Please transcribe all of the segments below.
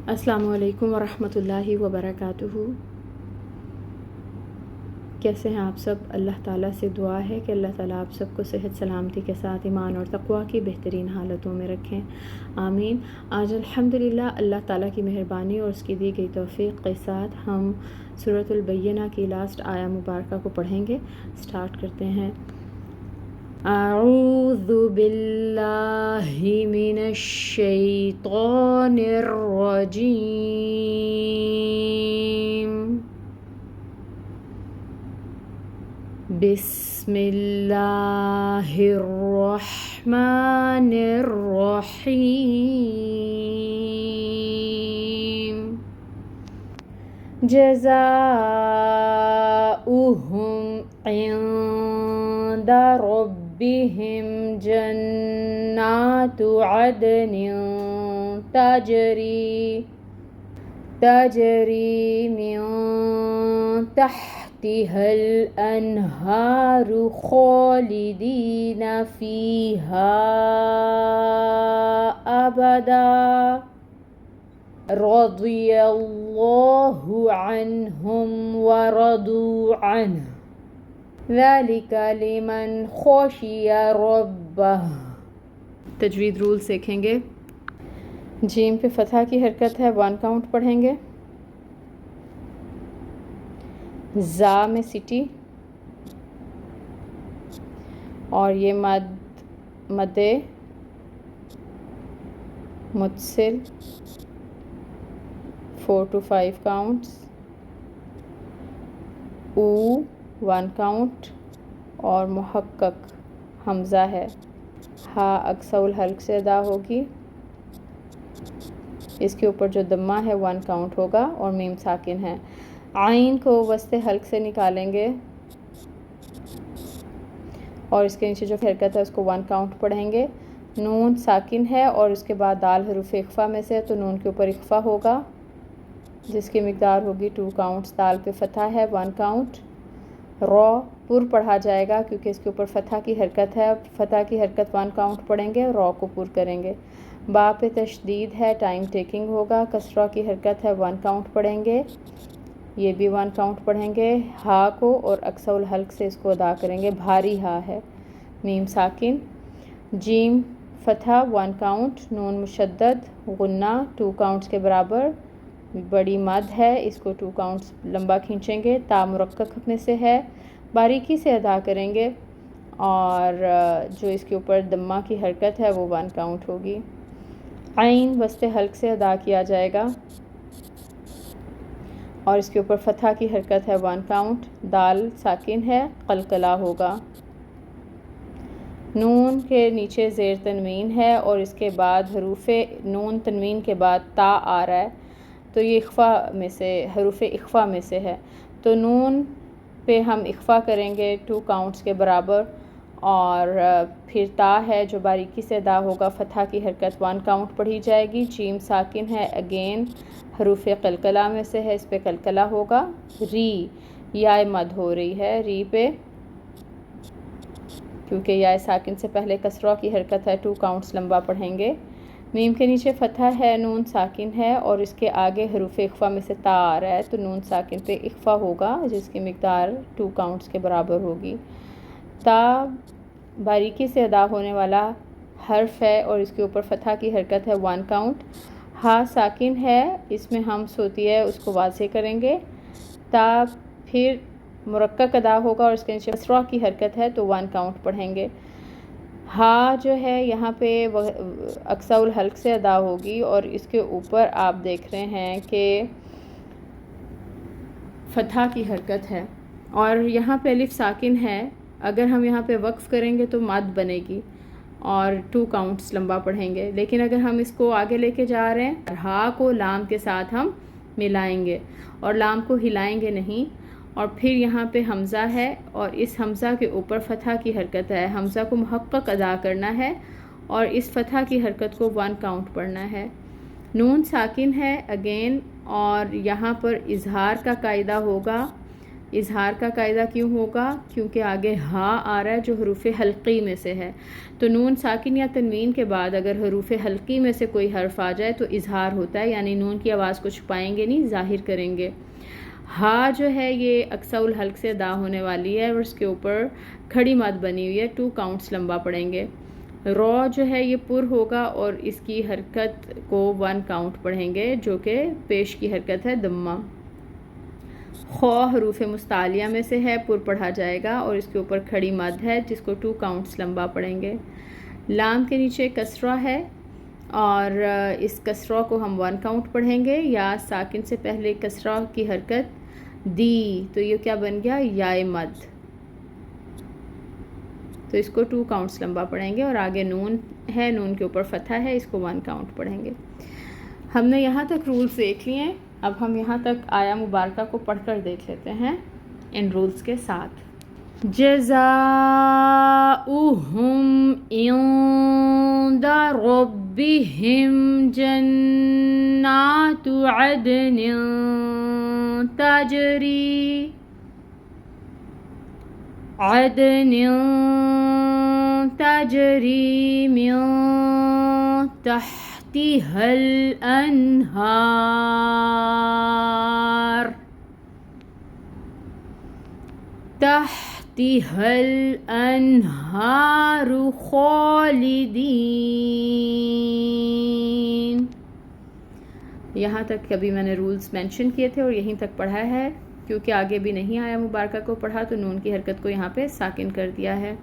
السلام علیکم ورحمۃ اللہ وبرکاتہ۔ کیسے ہیں آپ سب؟ اللہ تعالیٰ سے دعا ہے کہ اللہ تعالیٰ آپ سب کو صحت سلامتی کے ساتھ ایمان اور تقویٰ کی بہترین حالتوں میں رکھیں، آمین۔ آج الحمدللہ اللہ تعالیٰ کی مہربانی اور اس کی دی گئی توفیق کے ساتھ ہم سورۃ البینہ کی لاسٹ آیہ مبارکہ کو پڑھیں گے۔ سٹارٹ کرتے ہیں۔ اعوذ باللہ من الشیطان الرجیم، بسم اللہ الرحمن الرحیم، جزاؤہم عند ربهم جنات عدن تجری من تحتها الأنهار خالدین فيها أبدا رضی اللہ عنہم ورضوا عنہ ذلك لمن خشی ربہ۔ تجوید رول سیکھیں گے۔ جیم پہ فتحہ کی حرکت ہے، 1 کاؤنٹ پڑھیں گے۔ زا میں سٹی اور یہ مد متصل 4 to 5 کاؤنٹس۔ او 1 کاؤنٹ اور محقق حمزہ ہے۔ ہا اقصی الحلق سے ادا ہوگی، اس کے اوپر جو دمہ ہے 1 کاؤنٹ ہوگا اور میم ساکن ہے۔ عین کو وسط حلق سے نکالیں گے اور اس کے نیچے جو حرکت ہے اس کو 1 کاؤنٹ پڑھیں گے۔ نون ساکن ہے اور اس کے بعد دال حروف اخفا میں سے، تو نون کے اوپر اخفا ہوگا جس کی مقدار ہوگی 2 کاؤنٹس۔ دال پہ فتحہ ہے، 1 کاؤنٹ۔ رو پر پڑھا جائے گا کیونکہ اس کے اوپر فتحہ کی حرکت ہے، فتحہ کی حرکت 1 کاؤنٹ پڑھیں گے، رو کو پر کریں گے۔ با پہ تشدید ہے، ٹائم ٹیکنگ ہوگا، کسرہ کی حرکت ہے، 1 کاؤنٹ پڑھیں گے، یہ بھی 1 کاؤنٹ پڑھیں گے۔ ہا کو اور اقصی الحلق سے اس کو ادا کریں گے، بھاری ہا ہے، میم ساکن۔ جیم فتحہ 1 کاؤنٹ، نون مشدد غنہ 2 کاؤنٹس کے برابر، بڑی مد ہے، اس کو 2 کاؤنٹس لمبا کھینچیں گے۔ تا مرکک میں سے ہے، باریکی سے ادا کریں گے اور جو اس کے اوپر دمہ کی حرکت ہے وہ 1 کاؤنٹ ہوگی۔ عین وسط حلق سے ادا کیا جائے گا اور اس کے اوپر فتحہ کی حرکت ہے، 1 کاؤنٹ۔ دال ساکن ہے، قلقلہ ہوگا۔ نون کے نیچے زیر تنوین ہے اور اس کے بعد حروف نون تنوین کے بعد تا آ رہا ہے، تو یہ اخفا میں سے، حروف اخفا میں سے ہے، تو نون پہ ہم اخفا کریں گے 2 کاؤنٹس کے برابر، اور پھر تا ہے جو باریکی سے ادا ہوگا، فتحہ کی حرکت 1 کاؤنٹ پڑھی جائے گی۔ جیم ساکن ہے، اگین حروف قلقلہ میں سے ہے، اس پہ قلقلہ ہوگا۔ ری یا مد ہو رہی ہے ری پہ کیونکہ یا ساکن سے پہلے کسرہ کی حرکت ہے، 2 کاؤنٹس لمبا پڑھیں گے۔ میم کے نیچے فتحہ ہے، نون ساکن ہے اور اس کے آگے حروف اخفا میں سے تا آ رہا ہے، تو نون ساکن پہ اخفا ہوگا جس کی مقدار 2 کاؤنٹس کے برابر ہوگی۔ تا باریکی سے ادا ہونے والا حرف ہے اور اس کے اوپر فتحہ کی حرکت ہے، 1 کاؤنٹ۔ ہا ساکن ہے، اس میں ہم ہوتی ہے اس کو واضح کریں گے۔ تا پھر مرکک ادا ہوگا اور اس کے نیچے کسرہ کی حرکت ہے تو 1 کاؤنٹ پڑھیں گے۔ ہا جو ہے یہاں پہ اقصی الحلق سے ادا ہوگی اور اس کے اوپر آپ دیکھ رہے ہیں کہ فتحہ کی حرکت ہے اور یہاں پہ الف ساکن ہے، اگر ہم یہاں پہ وقف کریں گے تو مد بنے گی اور 2 کاؤنٹس لمبا پڑھیں گے، لیکن اگر ہم اس کو آگے لے کے جا رہے ہیں، ہا کو لام کے ساتھ ہم ملائیں گے اور لام کو ہلائیں گے نہیں، اور پھر یہاں پہ حمزہ ہے اور اس حمزہ کے اوپر فتحہ کی حرکت ہے، حمزہ کو محقق ادا کرنا ہے اور اس فتحہ کی حرکت کو 1 کاؤنٹ پڑھنا ہے۔ نون ساکن ہے اگین، اور یہاں پر اظہار کا قاعدہ ہوگا اظہار کا قاعدہ کیوں ہوگا؟ کیونکہ آگے ہا آ رہا ہے جو حروف حلقی میں سے ہے، تو نون ساکن یا تنوین کے بعد اگر حروف حلقی میں سے کوئی حرف آ جائے تو اظہار ہوتا ہے، یعنی نون کی آواز کو چھپائیں گے نہیں، ظاہر کریں گے۔ ہا جو ہے یہ اقصا الحلق سے ادا ہونے والی ہے اور اس کے اوپر کھڑی مد بنی ہوئی ہے، 2 کاؤنٹس لمبا پڑھیں گے۔ رو جو ہے یہ پر ہوگا اور اس کی حرکت کو 1 کاؤنٹ پڑھیں گے جو کہ پیش کی حرکت ہے دمہ۔ خو حروف مستعلیہ میں سے ہے، پر پڑھا جائے گا اور اس کے اوپر کھڑی مد ہے جس کو 2 کاؤنٹس لمبا پڑھیں گے۔ لام کے نیچے کسرہ ہے اور اس کسرہ کو ہم 1 کاؤنٹ پڑھیں گے۔ یا ساکن سے پہلے کسرہ کی حرکت دی، تو یہ کیا بن گیا؟ یائے مد، تو اس کو 2 کاؤنٹس لمبا پڑھیں گے۔ اور آگے نون ہے، نون کے اوپر فتح ہے، اس کو 1 کاؤنٹ پڑھیں گے۔ ہم نے یہاں تک رولز دیکھ لیے ہیں، اب ہم یہاں تک آیا مبارکہ کو پڑھ کر دیکھ لیتے ہیں ان رولز کے ساتھ۔ جزاؤہم عند ربہم جنات عدن تجری من تحتها الأنهار خالدین۔ یہاں تک ابھی میں نے رولز مینشن کیے تھے اور یہیں تک پڑھا ہے، کیونکہ آگے بھی نہیں آیا مبارکہ کو پڑھا تو نون کی حرکت کو یہاں پہ ساکن کر دیا ہے۔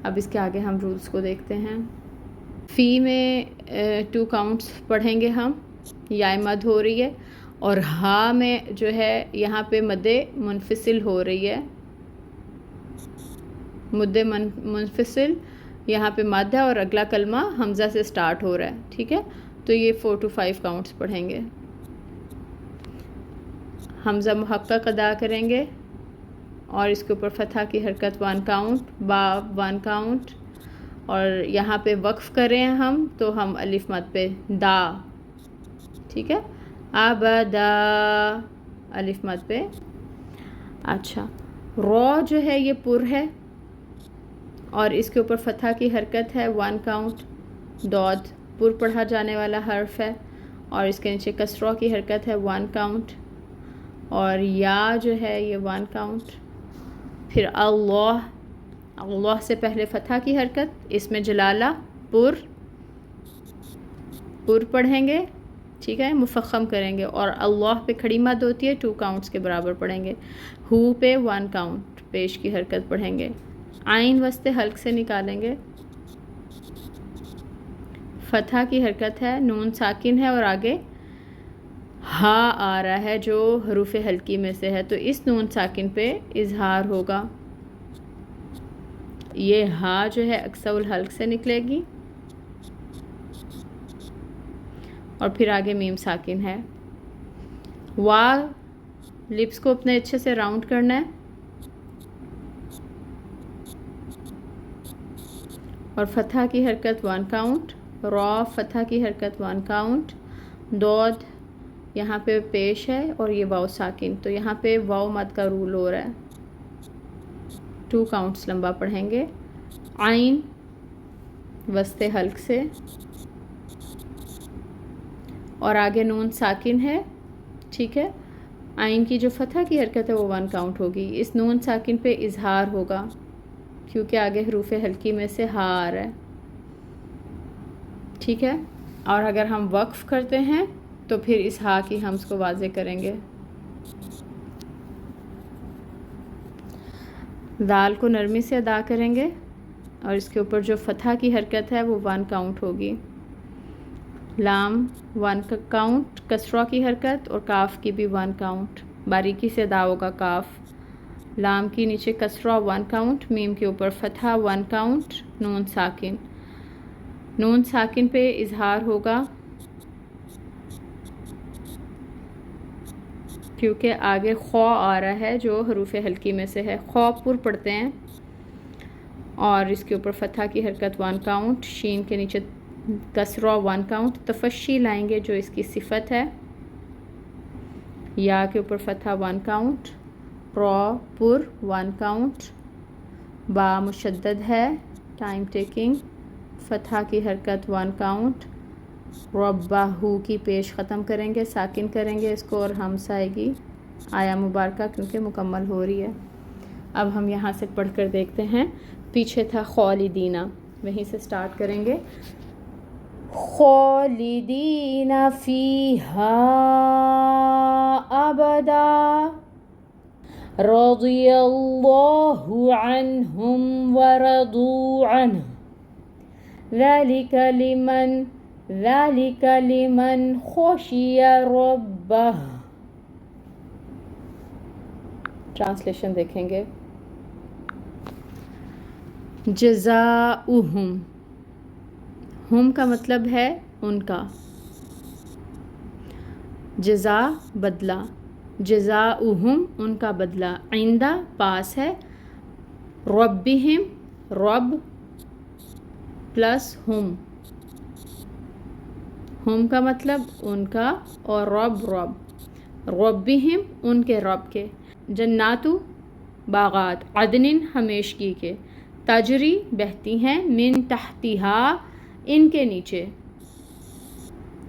اب اس کے آگے ہم رولز کو دیکھتے ہیں۔ فی میں 2 کاؤنٹس پڑھیں گے ہم، یا مد ہو رہی ہے، اور ہا میں جو ہے یہاں پہ مد منفصل ہو رہی ہے، مد منفصل یہاں پہ مد ہے اور اگلا کلمہ حمزہ سے سٹارٹ ہو رہا ہے، ٹھیک ہے؟ تو یہ 4 to 5 کاؤنٹس پڑھیں گے۔ حمزہ محقق ادا کریں گے اور اس کے اوپر فتحہ کی حرکت 1 کاؤنٹ، با 1 کاؤنٹ، اور یہاں پہ وقف کریں ہم تو ہم الف مد پہ دا، ٹھیک ہے؟ ابدا الف مد پہ۔ اچھا، رو جو ہے یہ پر ہے اور اس کے اوپر فتحہ کی حرکت ہے 1 کاؤنٹ، دود پر پڑھا جانے والا حرف ہے اور اس کے نیچے کسرہ کی حرکت ہے 1 کاؤنٹ، اور یا جو ہے یہ 1 کاؤنٹ۔ پھر اللہ، اللہ سے پہلے فتحہ کی حرکت، اس میں جلالہ پر پڑھیں گے، ٹھیک ہے؟ مفخم کریں گے، اور اللہ پہ کھڑی مد ہوتی ہے، 2 کاؤنٹس کے برابر پڑھیں گے۔ ہو پہ 1 کاؤنٹ پیش کی حرکت پڑھیں گے۔ عین وسط حلق سے نکالیں گے، فتحہ کی حرکت ہے، نون ساکن ہے اور آگے ہا آ رہا ہے جو حروف حلقی میں سے ہے، تو اس نون ساکن پہ اظہار ہوگا۔ یہ ہا جو ہے اقصا الحلق سے نکلے گی اور پھر آگے میم ساکن ہے۔ وا لپس کو اپنے اچھے سے راؤنڈ کرنا ہے اور فتحہ کی حرکت 1 کاؤنٹ، را فتحہ کی حرکت 1 کاؤنٹ، دود یہاں پہ پیش ہے اور یہ واو ساکن، تو یہاں پہ واو مد کا رول ہو رہا ہے، 2 کاؤنٹس لمبا پڑھیں گے۔ عین وسط حلق سے اور آگے نون ساکن ہے، ٹھیک ہے؟ عین کی جو فتحہ کی حرکت ہے وہ 1 کاؤنٹ ہوگی۔ اس نون ساکن پہ اظہار ہوگا کیونکہ آگے حروف حلقی میں سے ہا آ رہا ہے، ٹھیک ہے؟ اور اگر ہم وقف کرتے ہیں تو پھر اس ہا کی ہم اس کو واضح کریں گے۔ دال کو نرمی سے ادا کریں گے اور اس کے اوپر جو فتحہ کی حرکت ہے وہ 1 کاؤنٹ ہوگی۔ لام 1 کاؤنٹ کسرہ کی حرکت اور کاف کی بھی 1 کاؤنٹ، باریکی سے ادا ہوگا کاف۔ لام کی نیچے کسرہ 1 کاؤنٹ، میم کے اوپر فتحہ 1 کاؤنٹ، نون ساکن، نون ساکن پہ اظہار ہوگا کیونکہ آگے خو آ رہا ہے جو حروف حلقی میں سے ہے، خو پر پڑھتے ہیں اور اس کے اوپر فتحہ کی حرکت 1 کاؤنٹ، شین کے نیچے کسرہ 1 کاؤنٹ، تفشی لائیں گے جو اس کی صفت ہے، یا کے اوپر فتحہ 1 کاؤنٹ، را پر 1 count, با مشدد ہے ٹائم ٹیکنگ, فتحہ کی حرکت 1 count, ربہو کی پیش ختم کریں گے, ساکن کریں گے اس کو اور ہمس آئے گی آیا مبارکہ کیونکہ مکمل ہو رہی ہے. اب ہم یہاں سے پڑھ کر دیکھتے ہیں. پیچھے تھا خالدینہ, وہیں سے سٹارٹ کریں گے. خالدین فیہا ابدا رضی اللہ عنہم ورضوا عنہ ذلک لمن خشی ربہ. ٹرانسلیشن دیکھیں گے. جزاؤہم, ہم کا مطلب ہے ان کا, جزا بدلہ, جزاؤہم ان کا بدلہ, عندہ پاس ہے, ربہم رب پلس ہم کا مطلب ان کا اور رب ربہم ان کے رب کے, جناتو باغات, عدن ہمیشگی کے, تجری بہتی ہیں, من تحتہا ان کے نیچے,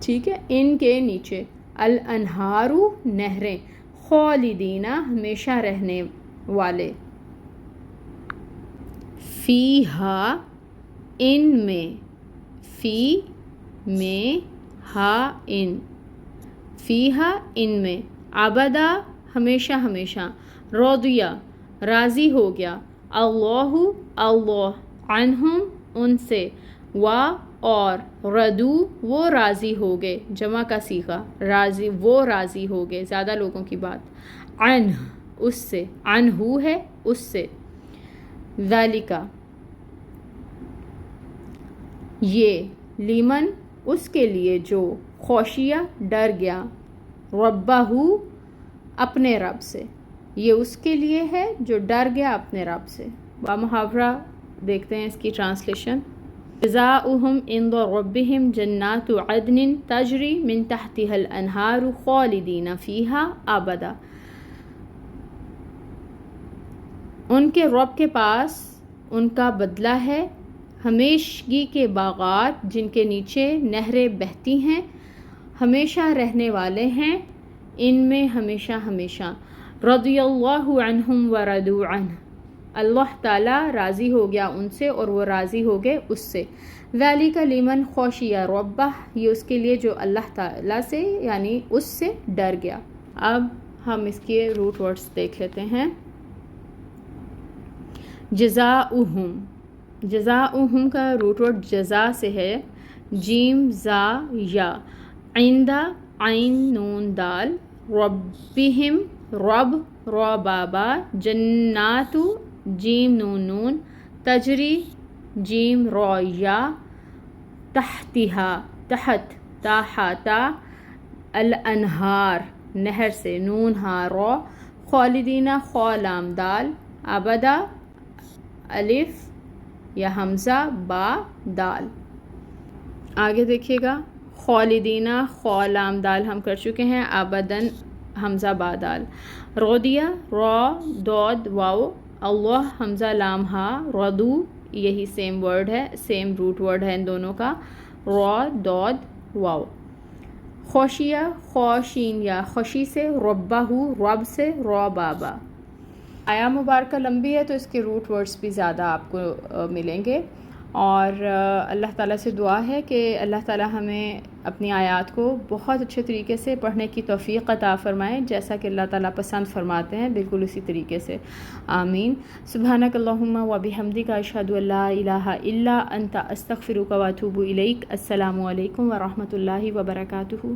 ٹھیک ہے, ان کے نیچے, الانہارو نہریں, خالدینہ ہمیشہ رہنے والے, فیہا ان میں, فی میں, ہا ان, فیہا ان میں, ابدا ہمیشہ ہمیشہ, رضیہ راضی ہو گیا, اللہ عنہم ان سے, اور ردو وہ راضی ہو گئے, جمع کا صیغہ, راضی وہ راضی ہو گئے, زیادہ لوگوں کی بات, عنہ اس سے, عنہ ہے اس سے, ذالک یہ, لیمن اس کے لیے جو, خشیہ ڈر گیا, ربہ اپنے رب سے, یہ اس کے لیے ہے جو ڈر گیا اپنے رب سے. محاورہ دیکھتے ہیں اس کی ٹرانسلیشن. جزاؤہم عند ربہم جنات عدن تجری من تحتہا الانہار خالدین فیہا ابدا. ان کے رب کے پاس ان کا بدلہ ہے, ہمیشگی کے باغات جن کے نیچے نہریں بہتی ہیں, ہمیشہ رہنے والے ہیں ان میں ہمیشہ ہمیشہ. رضی اللہ عنہم ورضوا عنہ, اللہ تعالیٰ راضی ہو گیا ان سے اور وہ راضی ہو گئے اس سے. ذالک لمن خشی ربہ, یہ اس کے لیے جو اللہ تعالیٰ سے یعنی اس سے ڈر گیا. اب ہم اس کے روٹ ورڈز دیکھ لیتے ہیں. جزاؤہم, جزاؤہم کا روٹ ورڈ جزا سے ہے, جیم زا یا, عندہ عین نون دال, ربہم رب را بابا, جناتو جیم نون نون, تجری جیم را یا, تحتہا تحت تا ہا تا, الانہار نہر سے, نون ہا را, خالدینہ خا لام دال, ابدا الف یا حمزہ با دال. آگے دیکھیے گا, خالدینہ خا لام دال ہم کر چکے ہیں, ابدن حمزہ با دال, رضیہ را دود واو, اللہ حمزہ لام ہا, رضو یہی سیم ورڈ ہے, سیم روٹ ورڈ ہے ان دونوں کا, را دود واو. خشیہ خوشین یا خشی سے, ربہ رب سے, را بابا. آیا مبارکہ لمبی ہے تو اس کے روٹ ورڈز بھی زیادہ آپ کو ملیں گے, اور اللہ تعالیٰ سے دعا ہے کہ اللہ تعالیٰ ہمیں اپنی آیات کو بہت اچھے طریقے سے پڑھنے کی توفیق عطا فرمائے, جیسا کہ اللہ تعالیٰ پسند فرماتے ہیں, بالکل اسی طریقے سے, آمین. سبحانک اللہم و بحمدک, اشہد ان لا الہ الا انت, استغفرک و اتوب الیک. السلام علیکم و رحمۃ اللہ وبرکاتہ.